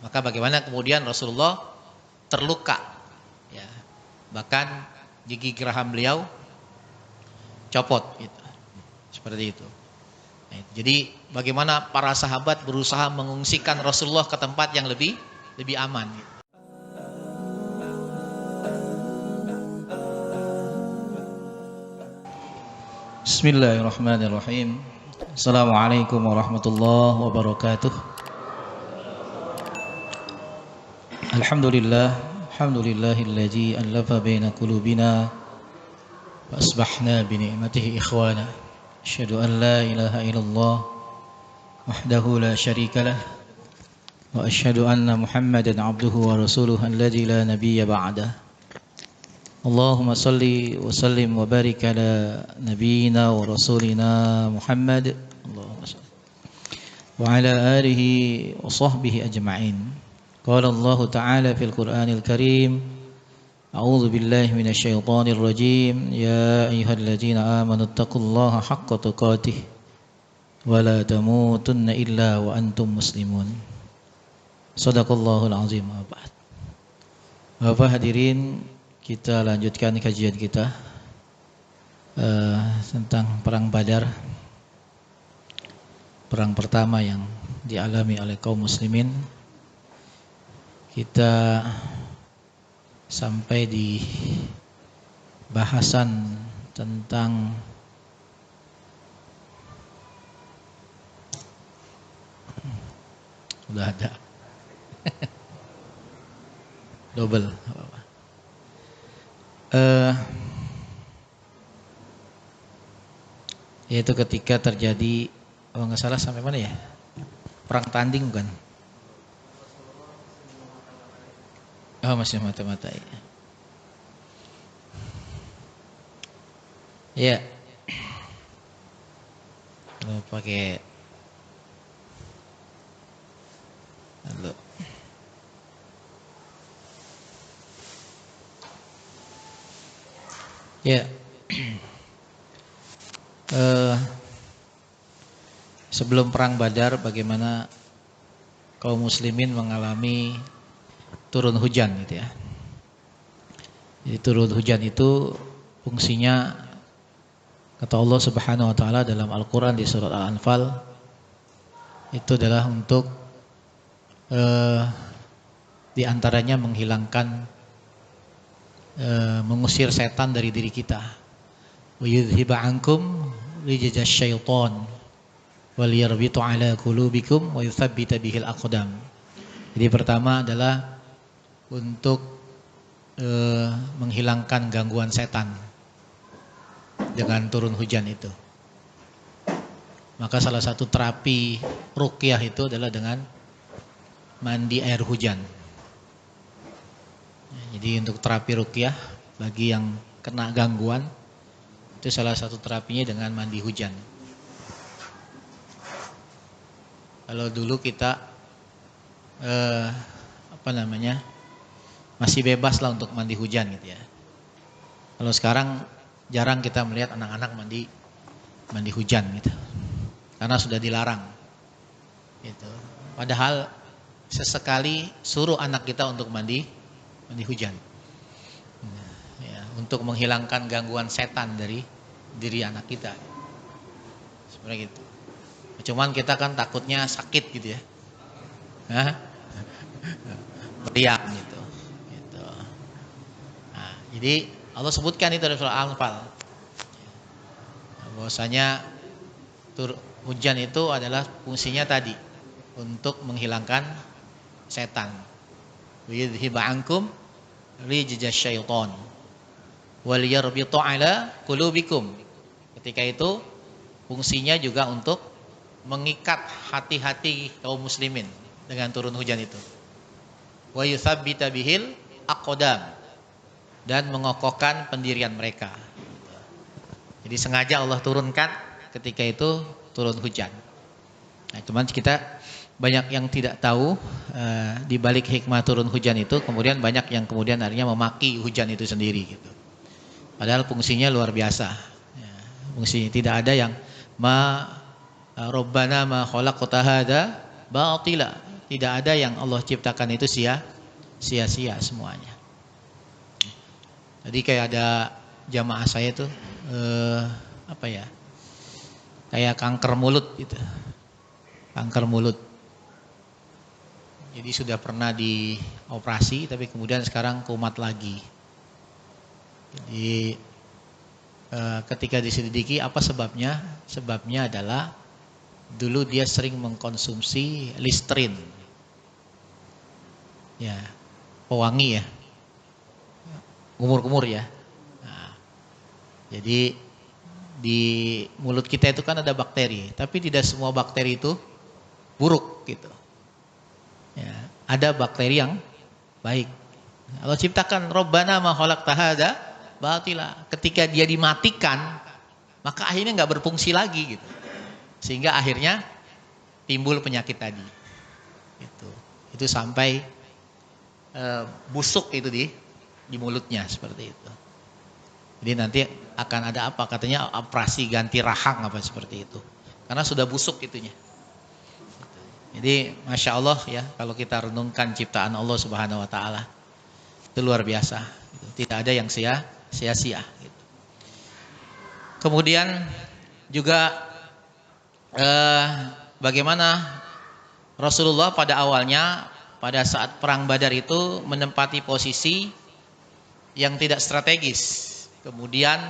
Maka bagaimana kemudian Rasulullah terluka, ya, bahkan gigi geraham beliau copot, gitu. Seperti itu. Nah, jadi bagaimana para sahabat berusaha mengungsikan Rasulullah ke tempat yang lebih aman, gitu. Bismillahirrahmanirrahim. Assalamualaikum warahmatullahi wabarakatuh. Alhamdulillahilladzi allafa baina qulubina wa asbahna bi ni'matihi ikhwana. Asyhadu an la ilaha illallah wahdahu la syarikalah wa asyhadu anna Muhammadan abduhu wa rasuluhu alladzi la nabiyya ba'dah. Allahumma salli wa sallim wa barik ala nabiyyina wa rasulina Muhammad wa ala alihi wa sahbihi ajma'in. Qala Allah Ta'ala fil Qur'anil Karim, A'udzu billahi minasy syaithanir rajim, ya ayyuhalladzina amanu taqullaha haqqa tuqatih wa la tamutunna illa wa antum muslimun. Shadaqallahul azim. Bapak hadirin, kita lanjutkan kajian kita tentang perang Badar, perang pertama yang dialami oleh kaum muslimin. Kita sampai di bahasan tentang udah ada double. Yaitu ketika terjadi, kalau nggak salah sampai mana ya, perang tanding bukan? Oh, masih mata-mata ya. Ya, kalau pakai lalu. Ya, sebelum perang Badar, bagaimana kaum muslimin mengalami turun hujan, gitu ya. Jadi turun hujan itu fungsinya, kata Allah Subhanahu Wa Taala dalam Al-Quran di surat Al-Anfal, itu adalah untuk diantaranya menghilangkan, mengusir setan dari diri kita. Wa yudhiba ankum rijza syaitan wal yarbitu ala qulubikum wa yuthabbita bihil aqdam. Jadi pertama adalah untuk menghilangkan gangguan setan dengan turun hujan itu. Maka salah satu terapi ruqyah itu adalah dengan mandi air hujan. Jadi untuk terapi ruqyah bagi yang kena gangguan, itu salah satu terapinya dengan mandi hujan. Kalau dulu kita masih bebas lah untuk mandi hujan, gitu ya. Kalau sekarang jarang kita melihat anak-anak mandi hujan, gitu, karena sudah dilarang, gitu. Padahal sesekali suruh anak kita untuk mandi hujan, ya, untuk menghilangkan gangguan setan dari diri anak kita, seperti itu. Cuman kita kan takutnya sakit, gitu ya, meriang gitu. Nah, jadi Allah sebutkan itu dalam surah Al-Anfal, bahwasanya hujan itu adalah fungsinya tadi untuk menghilangkan setan. Yudhiba ankum rijza syaitan wal yarbitu ala qulubikum. Ketika itu fungsinya juga untuk mengikat hati-hati kaum muslimin dengan turun hujan itu. Wa yuthabbita bihil aqdam, dan mengokohkan pendirian mereka. Jadi sengaja Allah turunkan ketika itu turun hujan. Nah, cuman kita banyak yang tidak tahu di balik hikmah turun hujan itu, kemudian banyak yang kemudian akhirnya memaki hujan itu sendiri, gitu. Padahal fungsinya luar biasa. Ya, fungsinya tidak ada yang Rabbana ma khalaqta hadza batila. tidak ada yang Allah ciptakan itu sia-sia semuanya. Jadi kayak ada jamaah saya tuh kayak kanker mulut gitu. Kanker mulut. Jadi sudah pernah dioperasi tapi kemudian sekarang kumat lagi. Jadi ketika diselidiki apa sebabnya? Sebabnya adalah dulu dia sering mengkonsumsi Listerine. Ya, pewangi ya. Kumur-kumur ya. Nah, jadi di mulut kita itu kan ada bakteri, tapi tidak semua bakteri itu buruk gitu. Ya, ada bakteri yang baik. Allah ciptakan Rabbana ma khalaqta hadza batila. Ketika dia dimatikan, maka akhirnya nggak berfungsi lagi gitu. Sehingga akhirnya timbul penyakit tadi. Itu sampai busuk itu di mulutnya seperti itu. Jadi nanti akan ada apa? Katanya operasi ganti rahang apa seperti itu. Karena sudah busuk itunya. Jadi Masya Allah ya, kalau kita renungkan ciptaan Allah Subhanahu Wa Taala itu luar biasa. Tidak ada yang sia-sia. Gitu. Kemudian juga bagaimana Rasulullah pada awalnya pada saat perang Badar itu menempati posisi yang tidak strategis. Kemudian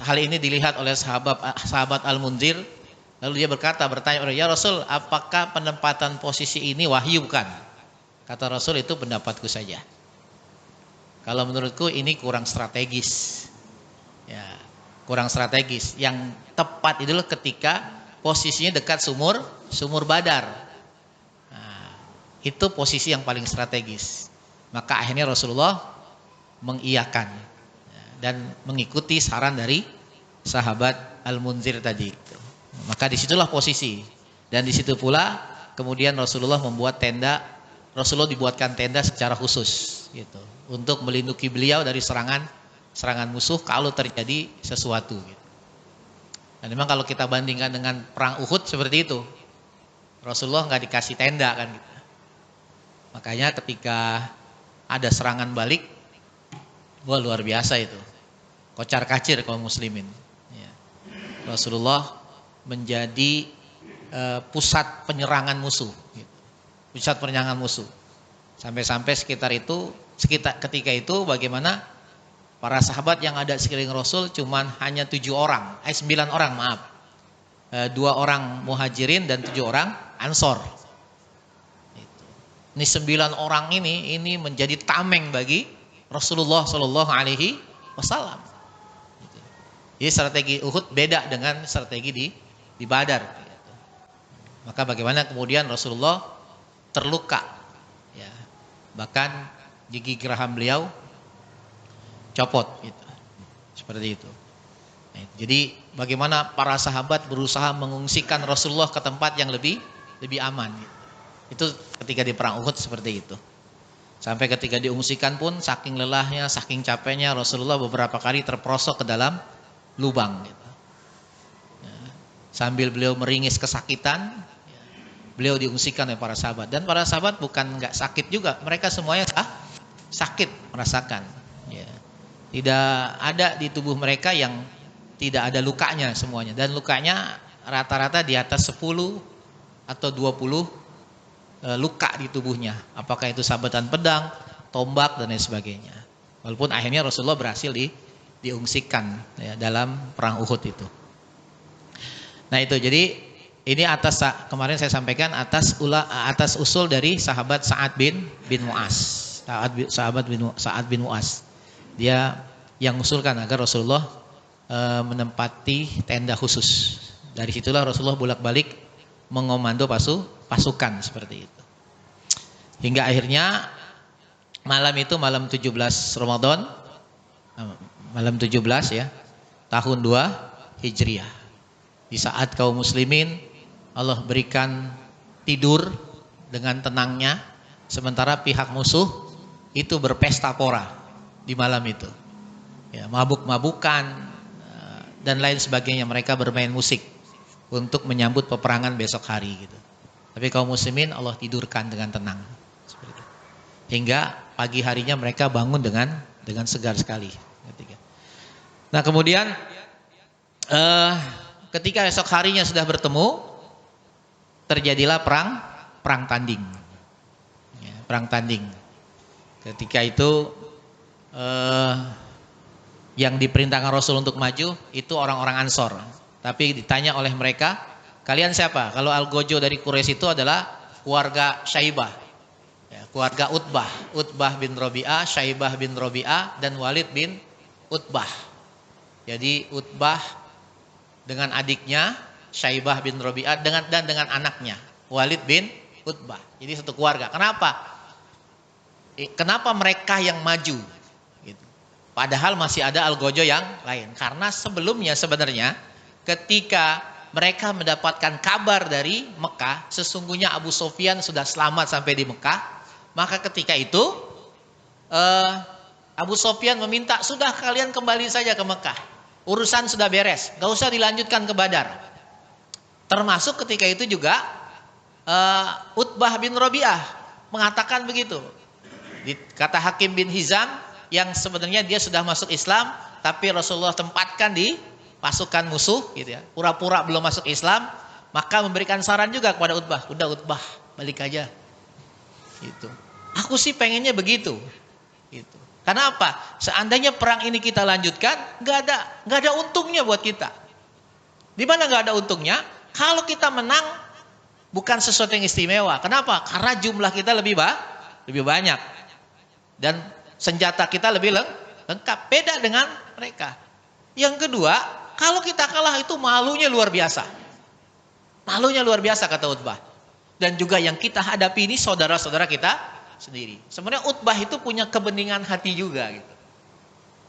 hal ini dilihat oleh sahabat Al-Munzir. Lalu dia bertanya, ya Rasul, apakah penempatan posisi ini wahyu bukan? Kata Rasul, itu pendapatku saja. Kalau menurutku ini kurang strategis. Ya, kurang strategis. Yang tepat itu ketika posisinya dekat sumur Badar. Nah, itu posisi yang paling strategis. Maka akhirnya Rasulullah mengiyakan dan mengikuti saran dari sahabat Al-Munzir tadi. Maka disitulah posisi, dan disitu pula kemudian Rasulullah membuat tenda. Rasulullah dibuatkan tenda secara khusus gitu, untuk melindungi beliau dari serangan musuh kalau terjadi sesuatu gitu. Dan memang kalau kita bandingkan dengan perang Uhud seperti itu, Rasulullah nggak dikasih tenda kan gitu. Makanya ketika ada serangan balik, wah luar biasa itu, kocar kacir kaum muslimin ya. Rasulullah menjadi pusat penyerangan musuh gitu. Pusat penyerangan musuh sampai-sampai ketika itu bagaimana para sahabat yang ada sekeliling Rasul cuman hanya 9 orang maaf, 2 orang muhajirin dan 7 orang ansor. Ini 9 orang ini menjadi tameng bagi Rasulullah Shallallahu Alaihi Wasallam. Jadi strategi Uhud beda dengan strategi di Badar. Maka bagaimana kemudian Rasulullah terluka, ya. Bahkan gigi geraham beliau copot, gitu. Seperti itu. Nah, jadi bagaimana para sahabat berusaha mengungsikan Rasulullah ke tempat yang lebih aman. Gitu. Itu ketika di perang Uhud seperti itu. Sampai ketika diungsikan pun saking lelahnya, saking capeknya Rasulullah beberapa kali terperosok ke dalam lubang. Gitu. Sambil beliau meringis kesakitan, beliau diungsikan oleh para sahabat. Dan para sahabat bukan nggak sakit juga, mereka semuanya sakit merasakan. Ya. Tidak ada di tubuh mereka yang tidak ada lukanya semuanya. Dan lukanya rata-rata di atas 10 atau 20 luka di tubuhnya. Apakah itu sabetan pedang, tombak dan lain sebagainya. Walaupun akhirnya Rasulullah berhasil diungsikan ya, dalam perang Uhud itu. Nah itu, jadi ini kemarin saya sampaikan atas usul dari sahabat Sa'ad bin Mu'az. Sa'ad bin Mu'az. Dia yang usulkan agar Rasulullah menempati tenda khusus. Dari situlah Rasulullah bolak-balik mengomando pasukan seperti itu. Hingga akhirnya malam 17 Ramadan, malam 17 ya, tahun 2 Hijriah. Di saat kaum muslimin Allah berikan tidur dengan tenangnya, sementara pihak musuh itu berpesta pora di malam itu. Ya, mabuk-mabukan dan lain sebagainya, mereka bermain musik untuk menyambut peperangan besok hari gitu. Tapi kaum muslimin Allah tidurkan dengan tenang. Seperti itu. Hingga pagi harinya mereka bangun dengan segar sekali. Nah kemudian ketika esok harinya sudah bertemu, terjadilah perang tanding. Ya, perang tanding. Ketika itu yang diperintahkan Rasul untuk maju itu orang-orang Ansor. Tapi ditanya oleh mereka, kalian siapa? Kalau Al-Gojo dari Quraisy itu adalah keluarga Syaibah. Ya, keluarga Utbah. Utbah bin Rabi'ah, Syaibah bin Rabi'ah, dan Walid bin Utbah. Jadi Utbah dengan adiknya, Syaibah bin Rabi'ah, dan dengan anaknya, Walid bin Utbah. Jadi satu keluarga. Kenapa? Kenapa mereka yang maju? Gitu. Padahal masih ada Al-Gojo yang lain. Karena sebelumnya sebenarnya ketika mereka mendapatkan kabar dari Mekah, sesungguhnya Abu Sufyan sudah selamat sampai di Mekah. Maka ketika itu Abu Sufyan meminta, sudah kalian kembali saja ke Mekah. Urusan sudah beres, gak usah dilanjutkan ke Badar. Termasuk ketika itu juga Utbah bin Rabi'ah mengatakan begitu. Kata Hakim bin Hizam yang sebenarnya dia sudah masuk Islam, tapi Rasulullah tempatkan di pasukan musuh, gitu ya. Pura-pura belum masuk Islam, maka memberikan saran juga kepada Utbah. Udah Utbah, balik aja. Gitu. Aku sih pengennya begitu. Gitu. Karena apa? Seandainya perang ini kita lanjutkan, nggak ada untungnya buat kita. Di mana nggak ada untungnya? Kalau kita menang, bukan sesuatu yang istimewa. Kenapa? Karena jumlah kita lebih banyak dan senjata kita lebih lengkap. Beda dengan mereka. Yang kedua, kalau kita kalah itu malunya luar biasa. Malunya luar biasa kata Utbah. Dan juga yang kita hadapi ini saudara-saudara kita sendiri. Sebenarnya Utbah itu punya kebeningan hati juga gitu.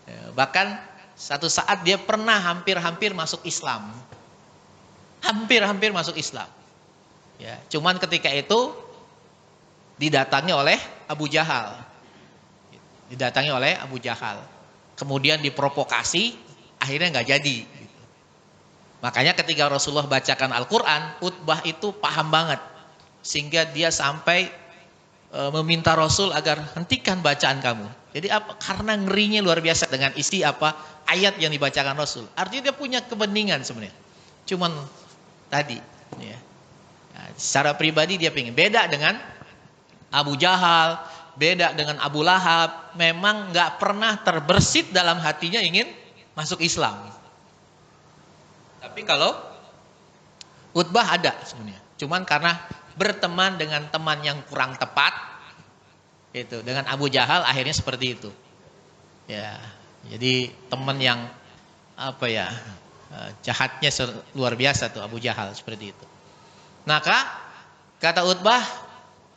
Ya, bahkan satu saat dia pernah hampir masuk Islam. Hampir masuk Islam. Ya, cuman ketika itu didatangi oleh Abu Jahal. Didatangi oleh Abu Jahal. Kemudian diprovokasi, akhirnya nggak jadi. Gitu. Makanya ketika Rasulullah bacakan Al-Quran, Utbah itu paham banget. Sehingga dia sampai meminta Rasul agar hentikan bacaan kamu. Jadi apa? Karena ngerinya luar biasa dengan isi apa ayat yang dibacakan Rasul. Artinya dia punya kebeningan sebenarnya. Cuman tadi, ya, secara pribadi dia pengen beda dengan Abu Jahal, beda dengan Abu Lahab. Memang nggak pernah terbersit dalam hatinya ingin masuk Islam. Tapi kalau Utbah ada sebenarnya. Cuman karena berteman dengan teman yang kurang tepat, itu dengan Abu Jahal akhirnya seperti itu. Ya, jadi teman yang apa ya jahatnya luar biasa tuh Abu Jahal seperti itu. Maka kata Utbah,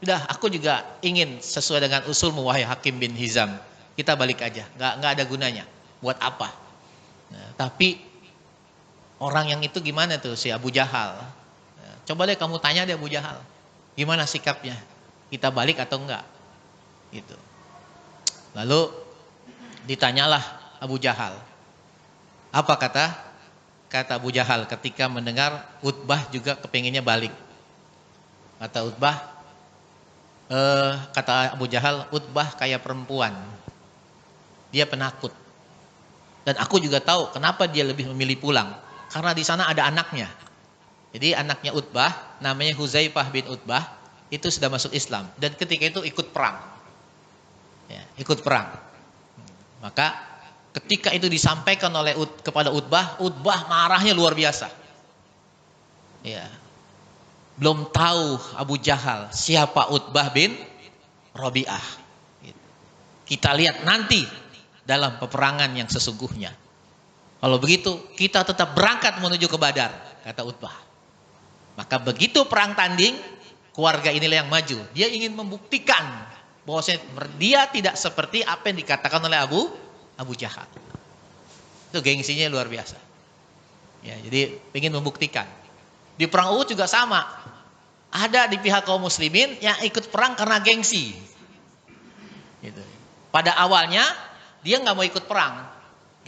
udah aku juga ingin sesuai dengan usulmu wahai Hakim bin Hizam, kita balik aja, nggak ada gunanya. Buat apa? Nah, tapi orang yang itu gimana tuh si Abu Jahal? Coba deh kamu tanya deh Abu Jahal, gimana sikapnya? Kita balik atau enggak? Gitu. Lalu ditanyalah Abu Jahal. Apa kata Abu Jahal ketika mendengar Utbah juga kepengennya balik? Kata Utbah, kata Abu Jahal, Utbah kayak perempuan. Dia penakut. Dan aku juga tahu kenapa dia lebih memilih pulang. Karena di sana ada anaknya. Jadi anaknya Utbah, namanya Huzaifah bin Utbah, itu sudah masuk Islam. Dan ketika itu ikut perang. Ya, ikut perang. Maka ketika itu disampaikan oleh kepada Utbah, Utbah marahnya luar biasa. Ya. Belum tahu Abu Jahal siapa Utbah bin Rabi'ah. Kita lihat nanti dalam peperangan yang sesungguhnya. Kalau begitu kita tetap berangkat menuju ke Badar, kata Utbah. Maka begitu perang tanding, keluarga inilah yang maju. Dia ingin membuktikan bahwa dia tidak seperti apa yang dikatakan oleh Abu Jahal. Itu gengsinya luar biasa. Ya, jadi ingin membuktikan. Di perang Uhud juga sama. Ada di pihak kaum muslimin yang ikut perang karena gengsi. Gitu. Pada awalnya dia nggak mau ikut perang,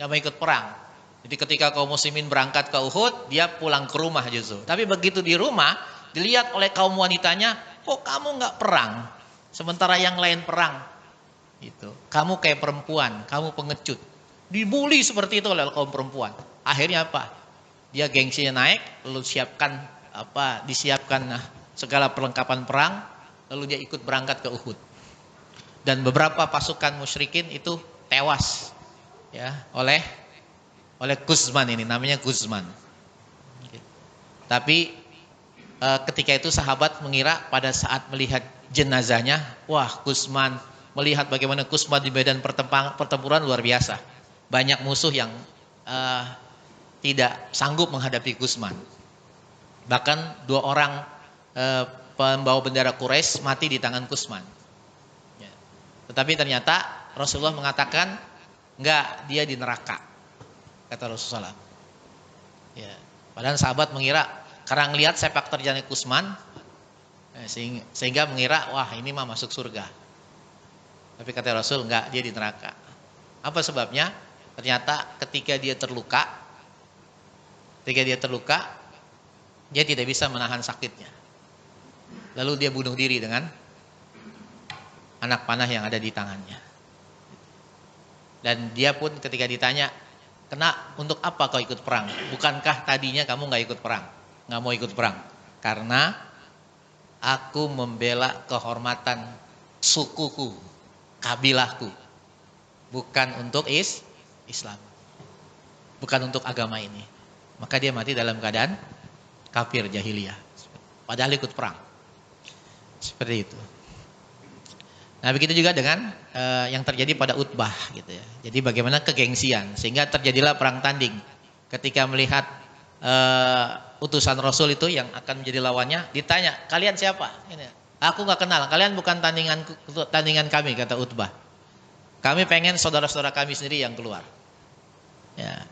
nggak mau ikut perang. Jadi ketika kaum muslimin berangkat ke Uhud, dia pulang ke rumah justru. Tapi begitu di rumah, Dilihat oleh kaum wanitanya, kok kamu nggak perang, sementara yang lain perang. Itu. Kamu kayak perempuan, kamu pengecut. Dibully seperti itu oleh kaum perempuan. Akhirnya apa? Dia gengsinya naik, lalu disiapkan segala perlengkapan perang, lalu dia ikut berangkat ke Uhud. Dan beberapa pasukan musyrikin itu tewas ya oleh Guzman, ini namanya Guzman. Tapi ketika itu sahabat mengira pada saat melihat jenazahnya, wah Guzman, melihat bagaimana Guzman di medan pertempuran luar biasa. Banyak musuh yang tidak sanggup menghadapi Guzman. Bahkan 2 orang pembawa bendera Quraisy mati di tangan Guzman. Ya. Tetapi ternyata Rasulullah mengatakan, enggak, dia di neraka, kata Rasulullah. Ya. Padahal sahabat mengira, karena ngelihat sepak terjangnya Guzman, sehingga mengira, wah ini mah masuk surga. Tapi kata Rasul, enggak, dia di neraka. Apa sebabnya? Ternyata ketika dia terluka, dia tidak bisa menahan sakitnya. Lalu dia bunuh diri dengan anak panah yang ada di tangannya. Dan dia pun ketika ditanya, untuk apa kau ikut perang? Bukankah tadinya kamu gak ikut perang? Gak mau ikut perang? Karena aku membela kehormatan sukuku, kabilahku. Bukan untuk Islam. Bukan untuk agama ini. Maka dia mati dalam keadaan kafir jahiliyah. Padahal ikut perang. Seperti itu. Nah begitu juga dengan yang terjadi pada Utbah gitu ya. Jadi bagaimana kegengsian sehingga terjadilah perang tanding. Ketika melihat utusan Rasul itu yang akan menjadi lawannya, ditanya, kalian siapa? Ini, aku nggak kenal. Kalian bukan tandingan kami, kata Utbah. Kami pengen saudara-saudara kami sendiri yang keluar. Ya,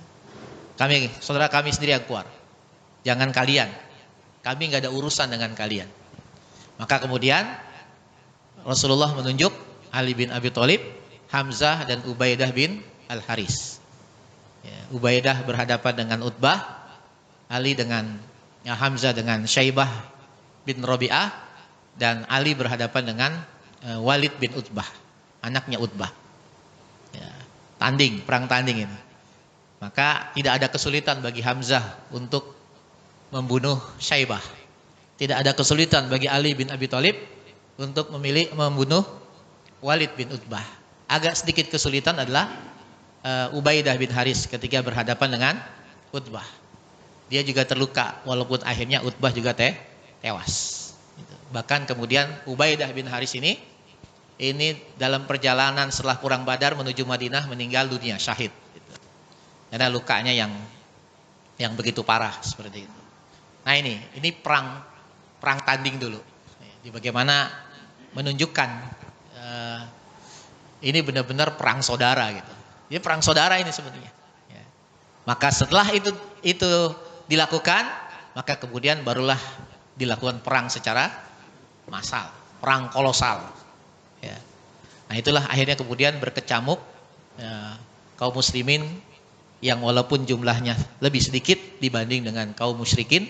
saudara kami sendiri yang keluar. Jangan kalian. Kami nggak ada urusan dengan kalian. Maka kemudian Rasulullah menunjuk Ali bin Abi Thalib, Hamzah dan Ubaidah bin Al-Haris. Ya, Ubaidah berhadapan dengan Utbah, Ali dengan Hamzah dengan Syaibah bin Rabi'ah, dan Ali berhadapan dengan Walid bin Utbah, anaknya Utbah. Ya, perang tanding ini. Maka tidak ada kesulitan bagi Hamzah untuk membunuh Syaibah. Tidak ada kesulitan bagi Ali bin Abi Thalib untuk membunuh Walid bin Utbah. Agak sedikit kesulitan adalah Ubaidah bin Haris ketika berhadapan dengan Utbah. Dia juga terluka walaupun akhirnya Utbah juga tewas. Bahkan kemudian Ubaidah bin Haris ini dalam perjalanan setelah perang Badar menuju Madinah meninggal dunia, syahid. Karena lukanya yang begitu parah seperti itu. Nah ini perang tanding dulu. Jadi bagaimana menunjukkan ini benar-benar perang saudara gitu. Ini perang saudara ini sebenarnya. Ya. Maka setelah itu dilakukan, maka kemudian barulah dilakukan perang secara massal, perang kolosal. Ya. Nah itulah akhirnya kemudian berkecamuk kaum muslimin yang walaupun jumlahnya lebih sedikit dibanding dengan kaum musyrikin,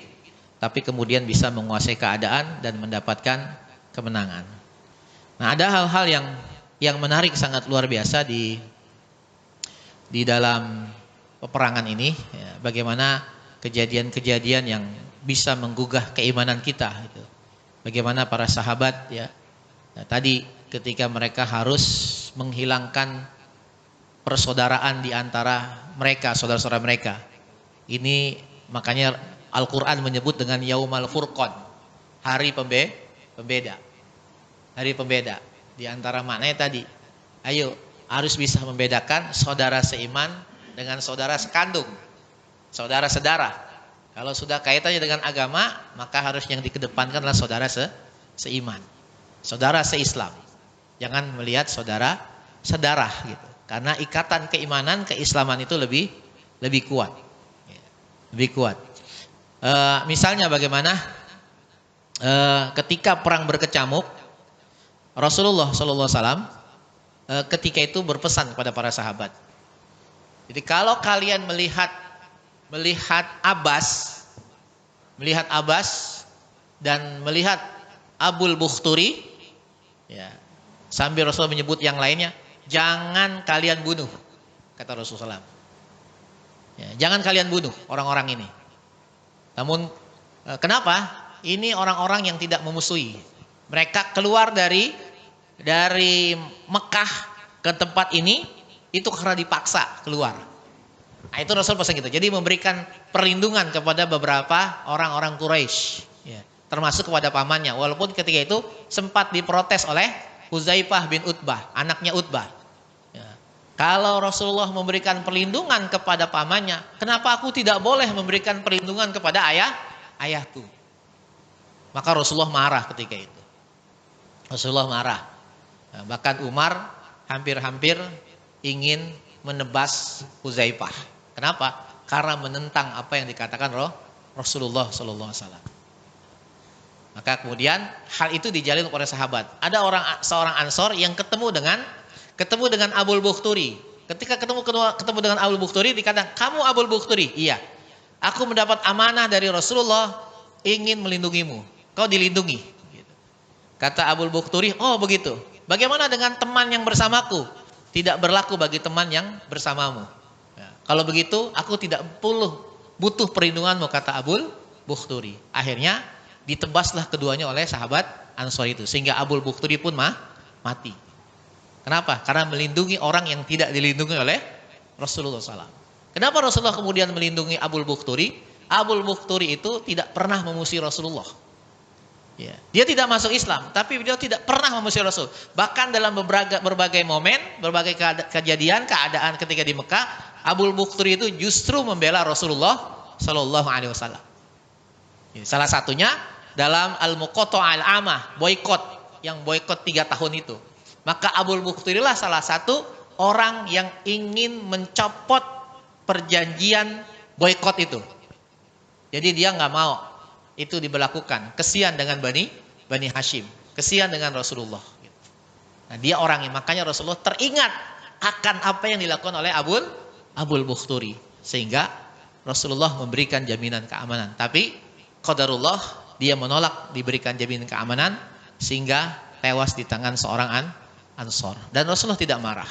tapi kemudian bisa menguasai keadaan dan mendapatkan kemenangan. Nah ada hal-hal yang menarik sangat luar biasa di dalam peperangan ini, ya, bagaimana kejadian-kejadian yang bisa menggugah keimanan kita. Gitu. Bagaimana para sahabat ya, tadi ketika mereka harus menghilangkan persaudaraan di antara mereka, saudara-saudara mereka. Ini makanya Al-Quran menyebut dengan Yaumal Furqan, hari pembeda. Hari pembeda. Di antara maknanya tadi, ayo harus bisa membedakan saudara seiman dengan saudara sekandung, saudara sedara. Kalau sudah kaitannya dengan agama, maka harus yang dikedepankan adalah saudara seiman, saudara seislam. Jangan melihat saudara sedarah gitu. Karena ikatan keimanan, keislaman itu lebih kuat. Lebih kuat. Misalnya bagaimana ketika perang berkecamuk, Rasulullah SAW ketika itu berpesan kepada para sahabat. Jadi kalau kalian melihat Abbas dan melihat Abul Bukhturi, ya, sambil Rasulullah menyebut yang lainnya, jangan kalian bunuh, kata Rasulullah SAW. Ya, jangan kalian bunuh orang-orang ini. Namun kenapa? Ini orang-orang yang tidak memusuhi. Mereka keluar dari Mekah ke tempat ini itu karena dipaksa keluar. Nah, itu Rasul pesan gitu. Jadi memberikan perlindungan kepada beberapa orang-orang Quraisy, ya, termasuk kepada pamannya. Walaupun ketika itu sempat diprotes oleh Huzaifah bin Utbah, anaknya Utbah. Ya. Kalau Rasulullah memberikan perlindungan kepada pamannya, kenapa aku tidak boleh memberikan perlindungan kepada ayahku? Maka Rasulullah marah ketika itu. Rasulullah marah. Nah, bahkan Umar hampir-hampir ingin menebas Huzaifah. Kenapa? Karena menentang apa yang dikatakan Rasulullah SAW. Maka kemudian hal itu dijalin oleh sahabat. Ada seorang Ansor yang ketemu dengan Abul Bukhturi. Ketika ketemu dengan Abul Bukhturi, dikatakan, kamu Abul Bukhturi? Iya. Aku mendapat amanah dari Rasulullah, ingin melindungimu. Kau dilindungi. Kata Abul Bukhturi, oh begitu. Bagaimana dengan teman yang bersamaku? Tidak berlaku bagi teman yang bersamamu. Ya, kalau begitu, aku tidak butuh perlindunganmu, kata Abul Bukhturi. Akhirnya ditebaslah keduanya oleh sahabat Ansor itu, sehingga Abul Bukhturi pun mati. Kenapa? Karena melindungi orang yang tidak dilindungi oleh Rasulullah SAW. Kenapa Rasulullah kemudian melindungi Abul Bukhturi? Abul Bukhturi itu tidak pernah memusuhi Rasulullah. Ya. Dia tidak masuk Islam, tapi beliau tidak pernah memusuhi Rasul. Bahkan dalam berbagai momen, berbagai keadaan ketika di Mekah, Abul Bukhturi itu justru membela Rasulullah Shallallahu Alaihi Wasallam. Salah satunya dalam Al-Muqatta'ah Al-Amah, boykot 3 tahun itu. Maka Abul Bukhturi lah salah satu orang yang ingin mencopot perjanjian boykot itu. Jadi dia nggak mau itu diberlakukan. Kesian dengan Bani Hashim, kesian dengan Rasulullah. Nah, dia orangnya, makanya Rasulullah teringat akan apa yang dilakukan oleh Abul Bukhturi, sehingga Rasulullah memberikan jaminan keamanan. Tapi qadarullah, dia menolak diberikan jaminan keamanan sehingga tewas di tangan seorang Ansor. Dan Rasulullah tidak marah.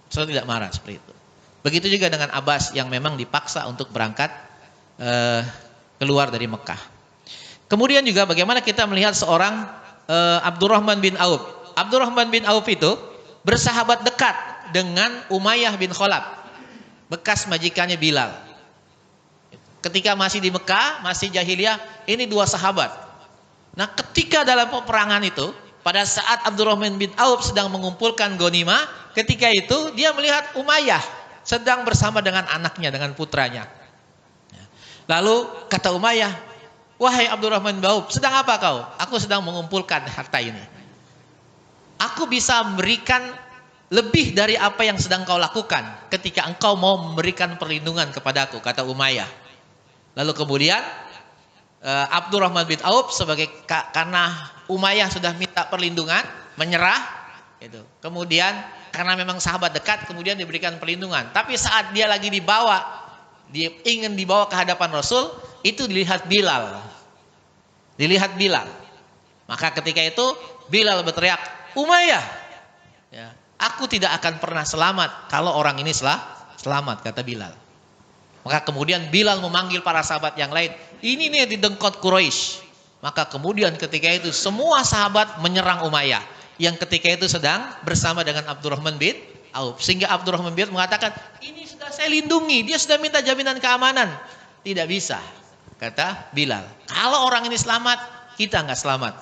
Rasulullah tidak marah seperti itu. Begitu juga dengan Abbas yang memang dipaksa untuk berangkat keluar dari Mekah. Kemudian juga bagaimana kita melihat seorang Abdurrahman bin Auf. Abdurrahman bin Auf itu bersahabat dekat dengan Umayyah bin Khalaf, bekas majikannya Bilal. Ketika masih di Mekah, masih jahiliyah, ini 2 sahabat. Nah, ketika dalam peperangan itu, pada saat Abdurrahman bin Auf sedang mengumpulkan ghanimah, ketika itu dia melihat Umayyah sedang bersama dengan anaknya, dengan putranya. Lalu kata Umayyah, wahai Abdurrahman bin Auf, sedang apa kau? Aku sedang mengumpulkan harta ini. Aku bisa memberikan lebih dari apa yang sedang kau lakukan ketika engkau mau memberikan perlindungan kepadaku, kata Umayyah. Lalu kemudian Abdurrahman bin Auf karena Umayyah sudah minta perlindungan, menyerah gitu. Kemudian karena memang sahabat dekat, kemudian diberikan perlindungan. Tapi saat dia lagi dia ingin dibawa ke hadapan Rasul, itu dilihat Bilal. Maka ketika itu Bilal berteriak, Umayyah, ya, aku tidak akan pernah selamat kalau orang ini selamat, kata Bilal. Maka kemudian Bilal memanggil para sahabat yang lain. Ini nih didengkot Quraisy. Maka kemudian ketika itu semua sahabat menyerang Umayyah, yang ketika itu sedang bersama dengan Abdurrahman bin Auf. Sehingga Abdurrahman bin Auf mengatakan, ini sudah saya lindungi, dia sudah minta jaminan keamanan. Tidak bisa, kata Bilal. Kalau orang ini selamat, kita nggak selamat,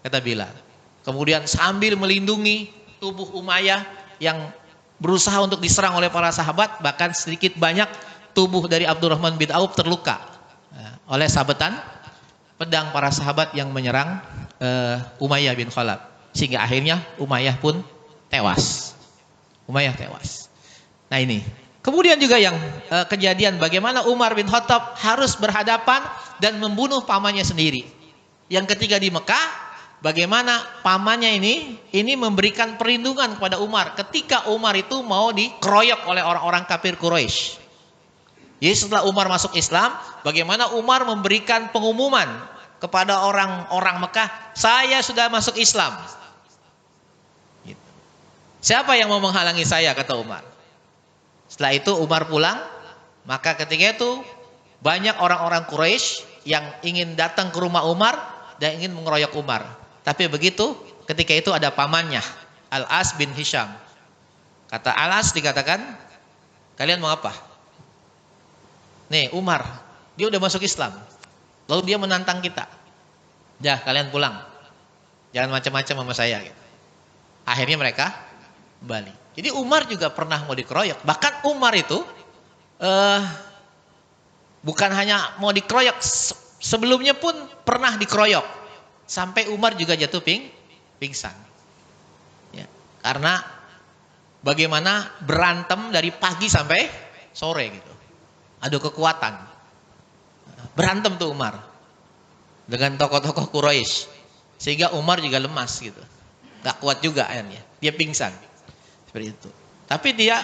kata Bilal. Kemudian sambil melindungi tubuh Umayyah yang berusaha untuk diserang oleh para sahabat, bahkan sedikit banyak tubuh dari Abdurrahman bin Auf terluka oleh sabetan pedang para sahabat yang menyerang Umayyah bin Khalaf. Sehingga akhirnya Umayyah pun tewas. Nah ini. Kemudian juga yang kejadian bagaimana Umar bin Khattab harus berhadapan dan membunuh pamannya sendiri. Yang ketiga di Mekah, bagaimana pamannya ini memberikan perlindungan kepada Umar ketika Umar itu mau dikeroyok oleh orang-orang kafir Quraisy. Jadi setelah Umar masuk Islam, bagaimana Umar memberikan pengumuman kepada orang-orang Mekah, saya sudah masuk Islam. Gitu. Siapa yang mau menghalangi saya, kata Umar. Setelah itu Umar pulang, maka ketika itu banyak orang-orang Quraisy yang ingin datang ke rumah Umar dan ingin mengeroyok Umar. Tapi begitu, ketika itu ada pamannya, Al-As bin Hisham. Kata Al-As, dikatakan, kalian mau apa? Nih Umar, dia udah masuk Islam. Lalu dia menantang kita. Ya, kalian pulang. Jangan macam-macam sama saya. Gitu. Akhirnya mereka kembali. Jadi Umar juga pernah mau dikeroyok. Bahkan Umar itu bukan hanya mau dikeroyok, sebelumnya pun pernah dikeroyok. Sampai Umar juga jatuh pingsan. Ya, karena bagaimana berantem dari pagi sampai sore gitu. Adu kekuatan. Berantem tuh Umar dengan tokoh-tokoh Quraisy. Sehingga Umar juga lemas gitu. Gak kuat juga akhirnya. Dia pingsan. Seperti itu. Tapi dia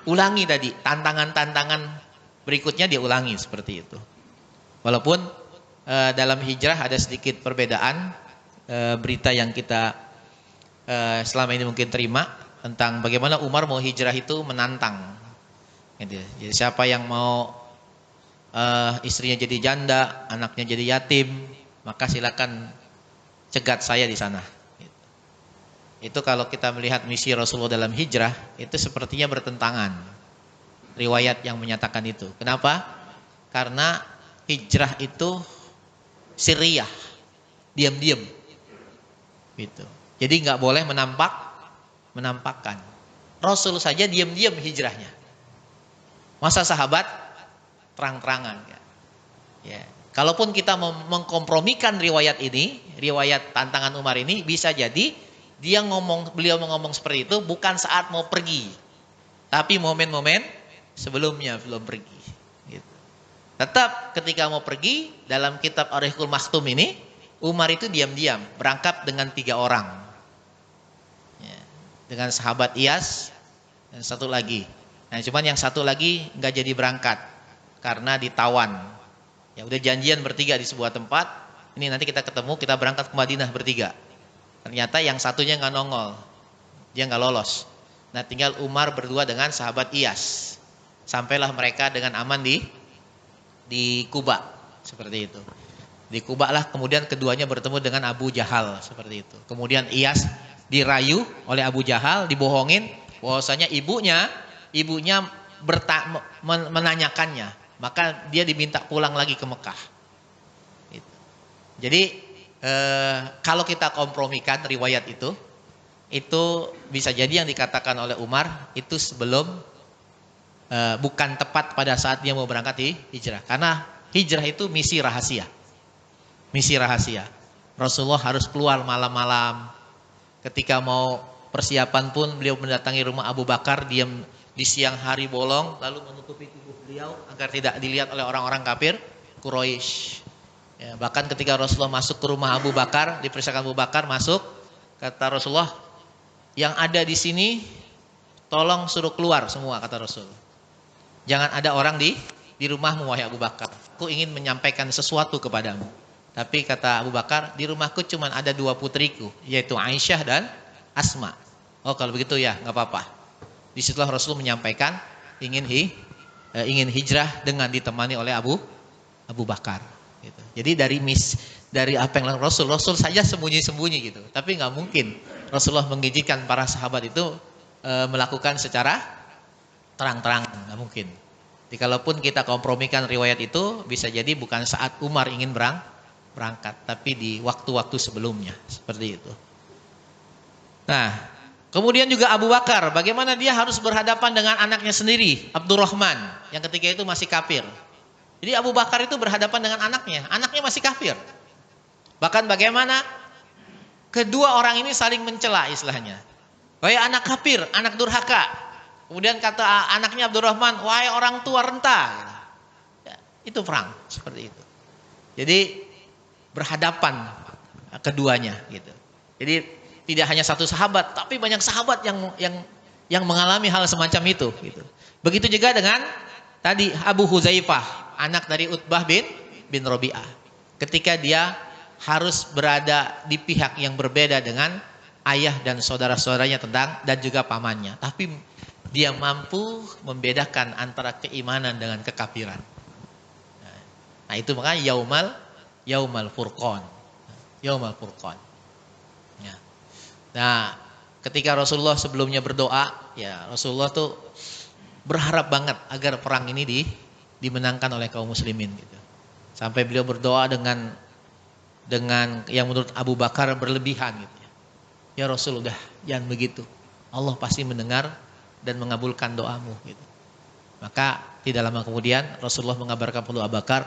ulangi tadi. Tantangan-tantangan berikutnya dia ulangi seperti itu. Walaupun dalam hijrah ada sedikit perbedaan. Berita yang kita selama ini mungkin terima. Tentang bagaimana Umar mau hijrah itu menantang. Gitu. Jadi siapa yang mau istrinya jadi janda, anaknya jadi yatim, maka silakan cegat saya di sana. Itu kalau kita melihat misi Rasulullah dalam hijrah, itu sepertinya bertentangan. Riwayat yang menyatakan itu. Kenapa? Karena hijrah itu sirriyah, diam-diam. Gitu. Jadi nggak boleh menampakkan. Rasul saja diam-diam hijrahnya. Masa sahabat terang-terangan ya. Ya. Kalaupun kita mengkompromikan riwayat ini, riwayat tantangan Umar ini, bisa jadi beliau ngomong seperti itu bukan saat mau pergi, tapi momen-momen sebelumnya belum pergi. Gitu. Tetap ketika mau pergi, dalam kitab Ar-Rihiqul Makhtum ini, Umar itu diam-diam berangkat dengan 3 orang, ya. Dengan sahabat Iyas dan satu lagi. Nah, cuman yang satu lagi nggak jadi berangkat karena ditawan. Ya udah janjian bertiga di sebuah tempat. Ini nanti kita ketemu, kita berangkat ke Madinah bertiga. Ternyata yang satunya nggak nongol, dia nggak lolos. Nah, tinggal Umar berdua dengan sahabat Iyas. Sampailah mereka dengan aman di Kuba, seperti itu. Di Kuba lah kemudian keduanya bertemu dengan Abu Jahal, seperti itu. Kemudian Iyas dirayu oleh Abu Jahal, dibohongin bahwasanya ibunya menanyakannya, maka dia diminta pulang lagi ke Mekah. Gitu. Jadi kalau kita kompromikan riwayat itu bisa jadi yang dikatakan oleh Umar itu sebelum bukan tepat pada saat dia mau berangkat di hijrah. Karena hijrah itu misi rahasia. Misi rahasia. Rasulullah harus keluar malam-malam. Ketika mau persiapan pun beliau mendatangi rumah Abu Bakar, diam di siang hari bolong, lalu menutupi tubuh beliau agar tidak dilihat oleh orang-orang kafir Quraisy. Ya, bahkan ketika Rasulullah masuk ke rumah Abu Bakar, dipersilakan Abu Bakar masuk, kata Rasulullah, yang ada di sini tolong suruh keluar semua, kata Rasul. Jangan ada orang di rumahmu wahai Abu Bakar. Aku ingin menyampaikan sesuatu kepadamu. Tapi kata Abu Bakar, di rumahku cuma ada 2 putriku, yaitu Aisyah dan Asma. Oh kalau begitu ya nggak apa-apa. Disitulah Rasul menyampaikan ingin hijrah dengan ditemani oleh Abu Bakar. Gitu. Jadi dari apa yang Rasul saja sembunyi-sembunyi gitu. Tapi nggak mungkin Rasulullah mengizinkan para sahabat itu melakukan secara terang-terangan, nggak mungkin. Jadi kalaupun kita kompromikan riwayat itu, bisa jadi bukan saat Umar ingin berangkat, tapi di waktu-waktu sebelumnya, seperti itu. Nah, kemudian juga Abu Bakar, bagaimana dia harus berhadapan dengan anaknya sendiri, Abdurrahman, yang ketika itu masih kafir. Jadi Abu Bakar itu berhadapan dengan anaknya masih kafir. Bahkan bagaimana kedua orang ini saling mencela istilahnya. Wahai anak kafir, anak durhaka. Kemudian kata anaknya Abdurrahman, wahai orang tua renta. Ya, itu perang seperti itu. Jadi berhadapan keduanya gitu. Jadi tidak hanya satu sahabat, tapi banyak sahabat yang mengalami hal semacam itu gitu. Begitu juga dengan tadi Abu Huzaifah, anak dari Utbah bin Rabi'ah. ketika dia harus berada di pihak yang berbeda dengan ayah dan saudara-saudaranya dan juga pamannya. Tapi dia mampu membedakan antara keimanan dengan kekafiran. Nah itu makanya yaumal furqan. Yaumal furqan. Ya. Nah ketika Rasulullah sebelumnya berdoa, ya Rasulullah tuh berharap banget agar perang ini dimenangkan oleh kaum muslimin gitu. Sampai beliau berdoa dengan yang menurut Abu Bakar berlebihan gitu. Ya Rasul, udah jangan begitu. Allah pasti mendengar dan mengabulkan doamu gitu. Maka tidak lama kemudian Rasulullah mengabarkan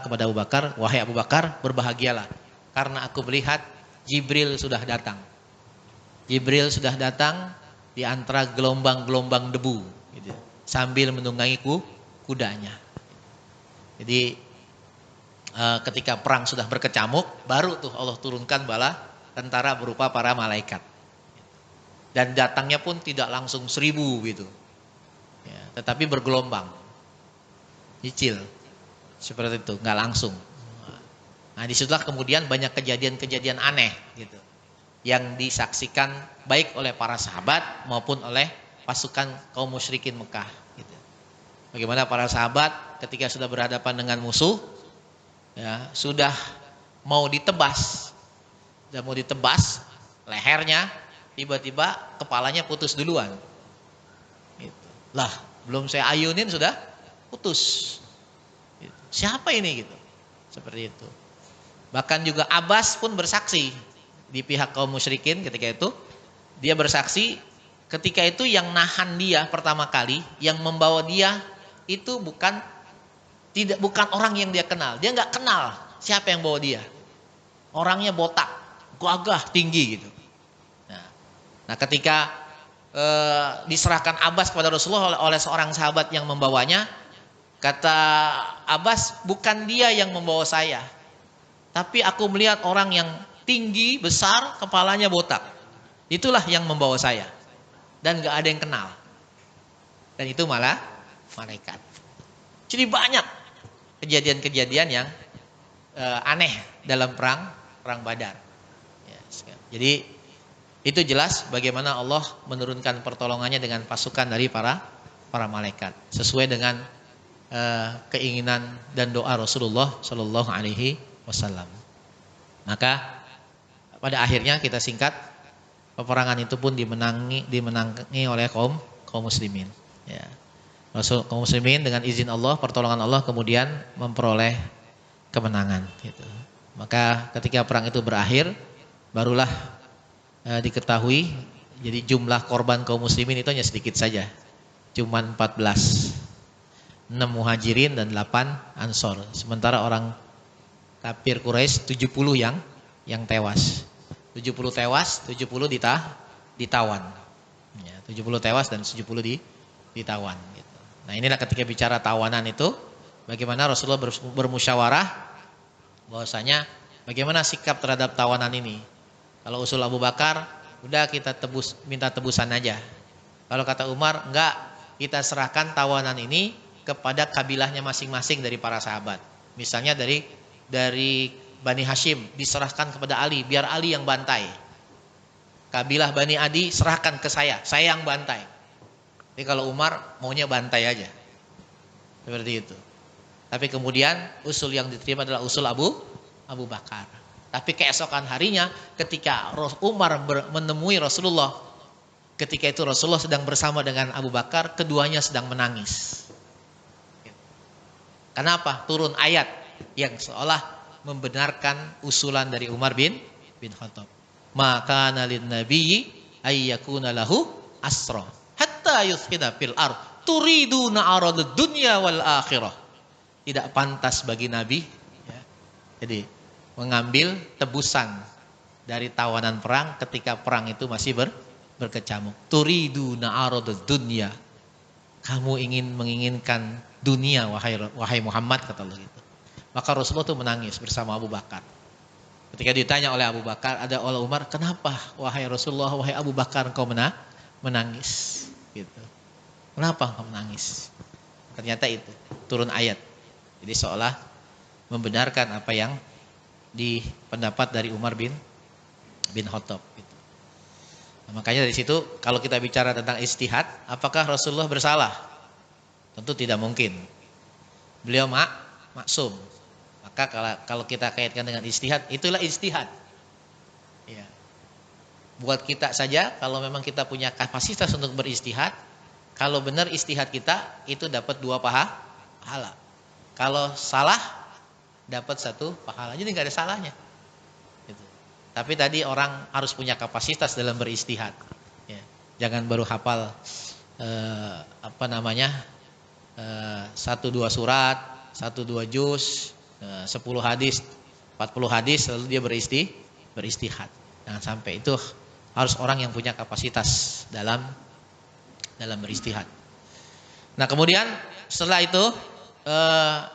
kepada Abu Bakar, wahai Abu Bakar, berbahagialah karena aku melihat Jibril sudah datang. Jibril sudah datang di antara gelombang-gelombang debu gitu, sambil menunggangi kudanya. Jadi ketika perang sudah berkecamuk, baru tuh Allah turunkan bala tentara berupa para malaikat. Dan datangnya pun tidak langsung 1000 gitu. Ya, tetapi bergelombang. Cicil. Seperti itu, nggak langsung. Nah, disitulah kemudian banyak kejadian-kejadian aneh gitu. Yang disaksikan baik oleh para sahabat maupun oleh pasukan kaum musyrikin Mekah gitu. Bagaimana para sahabat ketika sudah berhadapan dengan musuh, ya, sudah mau ditebas lehernya, tiba-tiba kepalanya putus duluan gitu. Lah belum saya ayunin sudah putus gitu. Siapa ini gitu, seperti itu. Bahkan juga Abbas pun bersaksi di pihak kaum musyrikin ketika itu. Dia bersaksi ketika itu yang nahan dia pertama kali, yang membawa dia itu bukan orang yang dia kenal. Dia nggak kenal siapa yang bawa dia. Orangnya botak, gagah, tinggi gitu. Nah ketika diserahkan Abbas kepada Rasulullah oleh seorang sahabat yang membawanya, kata Abbas, bukan dia yang membawa saya, tapi aku melihat orang yang tinggi, besar, kepalanya botak. Itulah yang membawa saya. Dan nggak ada yang kenal. Dan itu malah malaikat. Jadi banyak kejadian-kejadian yang aneh dalam perang Badar. Jadi itu jelas bagaimana Allah menurunkan pertolongannya dengan pasukan dari para malaikat sesuai dengan keinginan dan doa Rasulullah Shallallahu Alaihi Wasallam. Maka pada akhirnya kita singkat, peperangan itu pun dimenangi oleh kaum muslimin. Ya. Kaum muslimin dengan izin Allah, pertolongan Allah kemudian memperoleh kemenangan. Gitu. Maka ketika perang itu berakhir, barulah diketahui, jadi jumlah korban kaum muslimin itu hanya sedikit saja, cuma 14, 6 muhajirin dan 8 ansor. Sementara orang kafir Quraisy 70 yang tewas. 70 tewas, 70 ditawan. Ya, 70 tewas dan 70 ditawan. Gitu. Nah inilah ketika bicara tawanan itu, bagaimana Rasulullah bermusyawarah bahwasanya bagaimana sikap terhadap tawanan ini. Kalau usul Abu Bakar, udah kita minta tebusan aja. Kalau kata Umar, enggak, kita serahkan tawanan ini kepada kabilahnya masing-masing dari para sahabat. Misalnya dari Bani Hashim diserahkan kepada Ali, biar Ali yang bantai. Kabilah Bani Adi serahkan ke saya yang bantai. Jadi kalau Umar maunya bantai aja. Seperti itu. Tapi kemudian usul yang diterima adalah usul Abu Bakar. Tapi keesokan harinya ketika Umar menemui Rasulullah, ketika itu Rasulullah sedang bersama dengan Abu Bakar, keduanya sedang menangis. Kenapa? Turun ayat yang seolah membenarkan usulan dari Umar bin Khattab. Maka nalin nabiyyi ayyakuna lahu asra hatta yuthkhina fil ard turiduna aradud dunya wal akhirah. Tidak pantas bagi nabi ya, jadi mengambil tebusan dari tawanan perang ketika perang itu masih berkecamuk. Turiduna aradud dunya. Kamu menginginkan dunia wahai Muhammad, kata Allah gitu. Maka Rasulullah itu menangis bersama Abu Bakar. Ketika ditanya oleh Abu Bakar, ada oleh Umar, kenapa wahai Rasulullah, wahai Abu Bakar engkau menangis? Gitu. Kenapa engkau menangis? Ternyata itu turun ayat. Jadi seolah membenarkan apa yang di pendapat dari Umar bin Khattab gitu. Nah, makanya dari situ kalau kita bicara tentang ijtihad, apakah Rasulullah bersalah? Tentu tidak mungkin. Beliau maksum. Maka kalau kita kaitkan dengan ijtihad, itulah ijtihad. Ya. Buat kita saja, kalau memang kita punya kapasitas untuk berijtihad, kalau benar ijtihad kita itu dapat 2 pahala. Kalau salah dapat 1 pahala. Jadi nggak ada salahnya. Gitu. Tapi tadi orang harus punya kapasitas dalam berijtihad. Ya. Jangan baru hafal 1-2 surat, 1-2 juz, 10 hadis, 40 hadis lalu dia beristihad. Jangan sampai, itu harus orang yang punya kapasitas dalam beristihad. Nah, kemudian setelah itu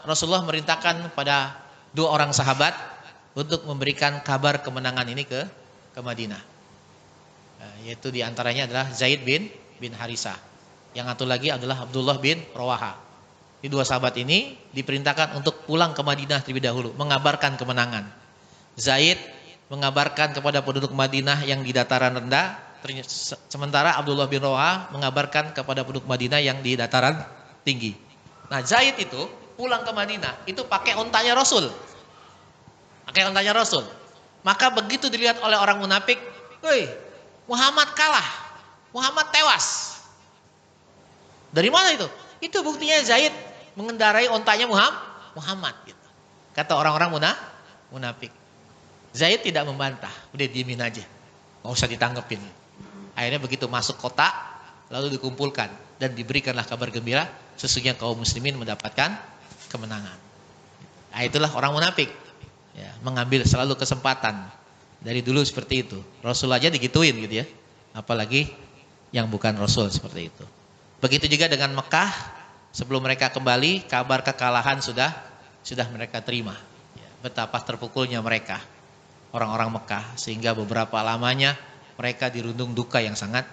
Rasulullah merintahkan pada 2 orang sahabat untuk memberikan kabar kemenangan ini ke Madinah. Yaitu diantaranya adalah Zaid bin Harisah. Yang satu lagi adalah Abdullah bin Rawaha. Di 2 sahabat ini diperintahkan untuk pulang ke Madinah terlebih dahulu, mengabarkan kemenangan. Zaid mengabarkan kepada penduduk Madinah yang di dataran rendah, sementara Abdullah bin Rawaha mengabarkan kepada penduduk Madinah yang di dataran tinggi. Nah, Zaid itu pulang ke Madinah itu pakai ontanya Rasul. Maka begitu dilihat oleh orang munafik, "Woi, Muhammad kalah. Muhammad tewas." Dari mana itu? Itu buktinya Zaid mengendarai ontanya Muhammad gitu. Kata orang-orang munafik. Zaid tidak membantah, udah diemin aja. Enggak usah ditanggepin. Akhirnya begitu masuk kota, lalu dikumpulkan dan diberikanlah kabar gembira, sesungguhnya kaum muslimin mendapatkan kemenangan. Nah, itulah orang munafik. Ya, mengambil selalu kesempatan. Dari dulu seperti itu. Rasul aja digituin gitu ya. Apalagi yang bukan Rasul seperti itu. Begitu juga dengan Mekah, sebelum mereka kembali, kabar kekalahan sudah mereka terima. Ya, betapa terpukulnya mereka, orang-orang Mekah, sehingga beberapa lamanya mereka dirundung duka yang sangat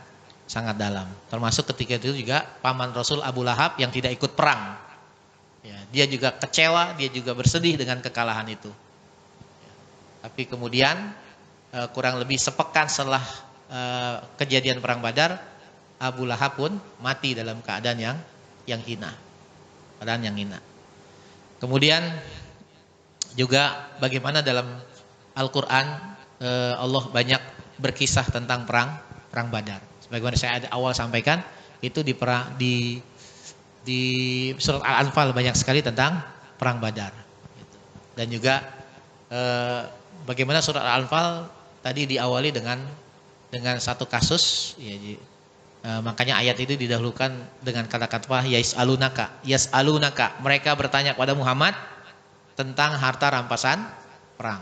dalam. Termasuk ketika itu juga paman Rasul Abu Lahab yang tidak ikut perang. Ya, dia juga kecewa, dia juga bersedih dengan kekalahan itu. Ya, tapi kemudian kurang lebih sepekan setelah kejadian perang Badar, Abu Lahab pun mati dalam keadaan yang hina. Kemudian juga bagaimana dalam Al-Quran Allah banyak berkisah tentang perang Badar. Sebagaimana saya awal sampaikan, itu di surat Al-Anfal banyak sekali tentang perang Badar. Dan juga bagaimana surat Al-Anfal tadi diawali dengan satu kasus. Ya, makanya ayat itu didahulukan dengan kata-kata yas'alunaka. Mereka bertanya kepada Muhammad tentang harta rampasan perang.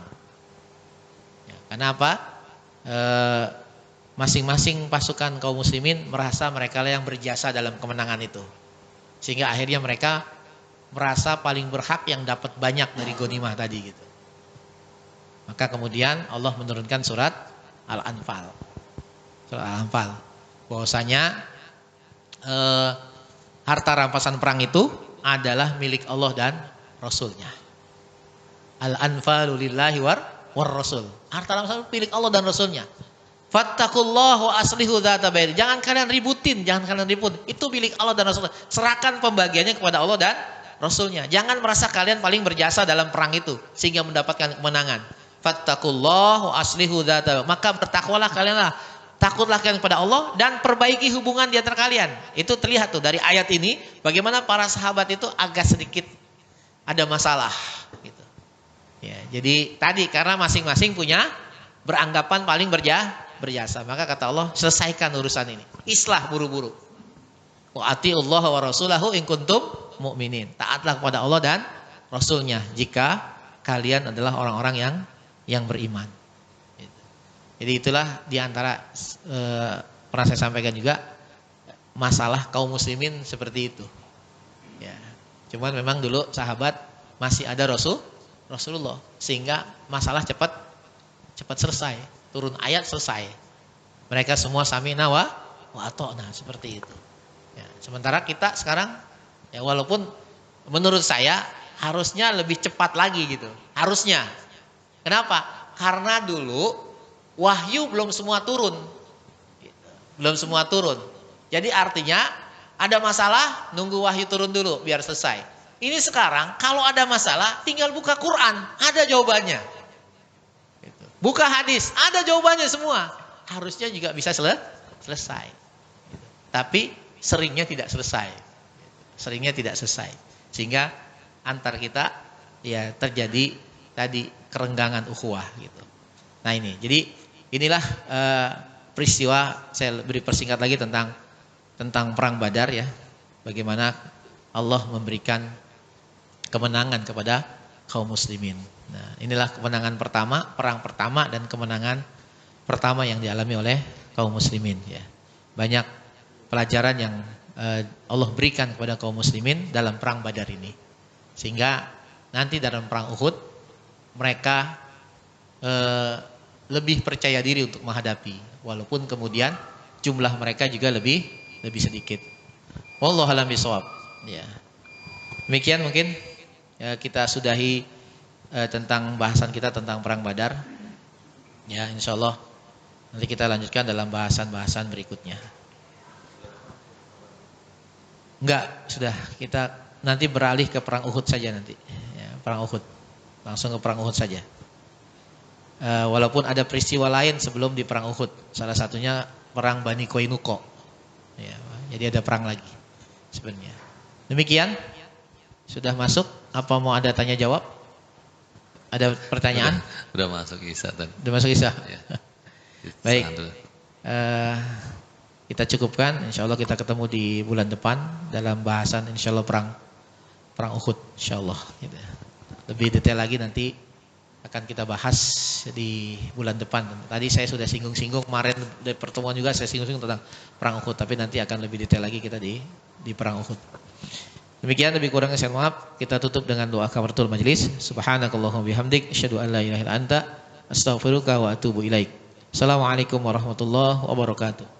Ya, karena apa? Masing-masing pasukan kaum muslimin merasa mereka yang berjasa dalam kemenangan itu. Sehingga akhirnya mereka merasa paling berhak yang dapat banyak dari ghanimah tadi gitu. Maka kemudian Allah menurunkan surat Al-Anfal. Bahwasanya harta rampasan perang itu adalah milik Allah dan Rasulnya. Al-anfalu lillahi war rasul. Harta rampasan milik Allah dan Rasulnya. Fattakullahu aslihu dzata bain. Jangan kalian ributin. Itu milik Allah dan Rasulnya. Serahkan pembagiannya kepada Allah dan Rasulnya. Jangan merasa kalian paling berjasa dalam perang itu sehingga mendapatkan kemenangan. Fattakullahu aslihu dzata. Maka bertakwalah kalianlah. Takutlah kalian kepada Allah dan perbaiki hubungan di antara kalian. Itu terlihat tuh dari ayat ini bagaimana para sahabat itu agak sedikit ada masalah gitu. Ya, jadi tadi karena masing-masing punya beranggapan paling berjasa, maka kata Allah selesaikan urusan ini. Islah buru-buru. Wa atiullaha wa rasulahu in kuntum mu'minin. Taatlah kepada Allah dan Rasulnya jika kalian adalah orang-orang yang beriman. Jadi itulah diantara pernah saya sampaikan juga masalah kaum muslimin seperti itu. Ya, cuman memang dulu sahabat masih ada Rasulullah sehingga masalah cepat selesai. Turun ayat selesai. Mereka semua sami'na wa ata'na seperti itu. Ya, sementara kita sekarang ya walaupun menurut saya harusnya lebih cepat lagi gitu. Harusnya. Kenapa? Karena dulu wahyu belum semua turun. Belum semua turun. Jadi artinya ada masalah, nunggu wahyu turun dulu biar selesai. Ini sekarang kalau ada masalah tinggal buka Quran, ada jawabannya. Buka hadis, ada jawabannya semua. Harusnya juga bisa selesai. Tapi seringnya tidak selesai. Seringnya tidak selesai. Sehingga antar kita ya terjadi tadi kerenggangan ukhuwah gitu. Nah ini, jadi inilah peristiwa, saya beri persingkat lagi tentang perang Badar ya. Bagaimana Allah memberikan kemenangan kepada kaum muslimin. Nah, inilah kemenangan pertama, perang pertama dan kemenangan pertama yang dialami oleh kaum muslimin ya. Banyak pelajaran yang Allah berikan kepada kaum muslimin dalam perang Badar ini. Sehingga nanti dalam perang Uhud mereka lebih percaya diri untuk menghadapi, walaupun kemudian jumlah mereka juga lebih sedikit. Wallahu a'lam bishawab. Ya. Demikian mungkin ya, kita sudahi tentang bahasan kita tentang perang Badar. Ya, insyaallah nanti kita lanjutkan dalam bahasan-bahasan berikutnya. Enggak, sudah kita nanti beralih ke perang Uhud saja nanti. Ya, perang Uhud. Langsung ke perang Uhud saja. Walaupun ada peristiwa lain sebelum di perang Uhud. Salah satunya perang Bani Qainuqa. Ya, jadi ada perang lagi sebenarnya. Demikian. Sudah masuk? Apa mau ada tanya jawab? Ada pertanyaan? Udah masuk Isa tadi. Udah masuk Isa? Ya. Baik. Kita cukupkan. InsyaAllah kita ketemu di bulan depan dalam bahasan InsyaAllah perang Uhud. InsyaAllah. Gitu. Lebih detail lagi nanti akan kita bahas di bulan depan. Tadi saya sudah singgung-singgung kemarin di pertemuan juga saya singgung-singgung tentang perang Uhud, tapi nanti akan lebih detail lagi kita di perang Uhud. Demikian, lebih kurangnya saya maaf. Kita tutup dengan doa kafaratul majelis. Subhanakallahumma bihamdik asyhadu an la ilaha illa anta astaghfiruka wa atubu ilaik. Assalamualaikum warahmatullahi wabarakatuh.